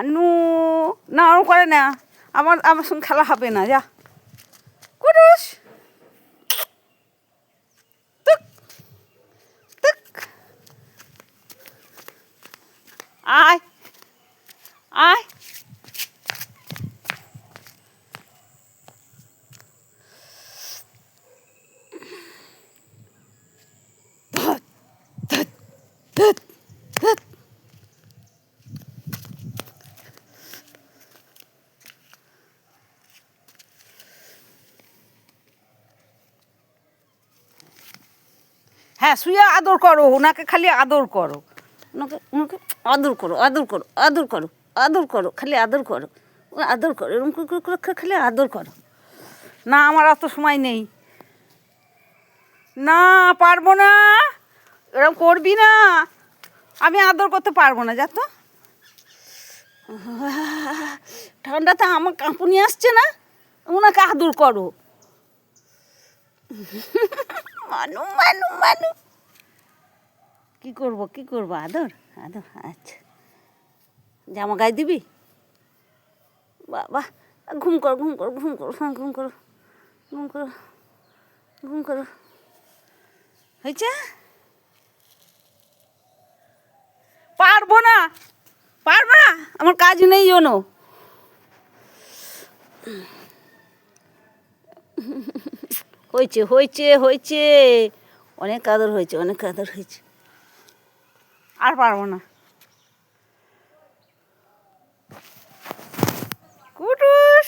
মানু না ওরকম করে না, আমার সঙ্গে খেলা হবে না, যা কুটুস। তুক তুক আয় আয়। হ্যাঁ, শুয়ে আদর করো ওনাকে, খালি আদর করো ওনাকে, ওনাকে আদর করো, আদর করো, আদর করো, আদর করো, খালি আদর করো, আদর করো, এরকম করে খালি আদর করো। না আমার অত সময় নেই, না পারবো না, এরকম করবি না, আমি আদর করতে পারবো না, যা তো। ঠান্ডাতে আমার কাঁপুনি আসছে না, ওনাকে আদর করো। মানু মানু মানু, কী করবো কী করবো, আদর আদর, আচ্ছা জামা গায়ে দিবি, বাহ, ঘুম করো ঘুম করো ঘুম করো, হ্যাঁ ঘুম করো ঘুম করো ঘুম করো, হয়েছে। পারবো না, পারবো না, আমার কাজ নেই জন্য। হয়েছে হয়েছে হয়েছে, অনেক আদর হয়েছে, অনেক আদর হয়েছে, আর পারবো না। কুটুস।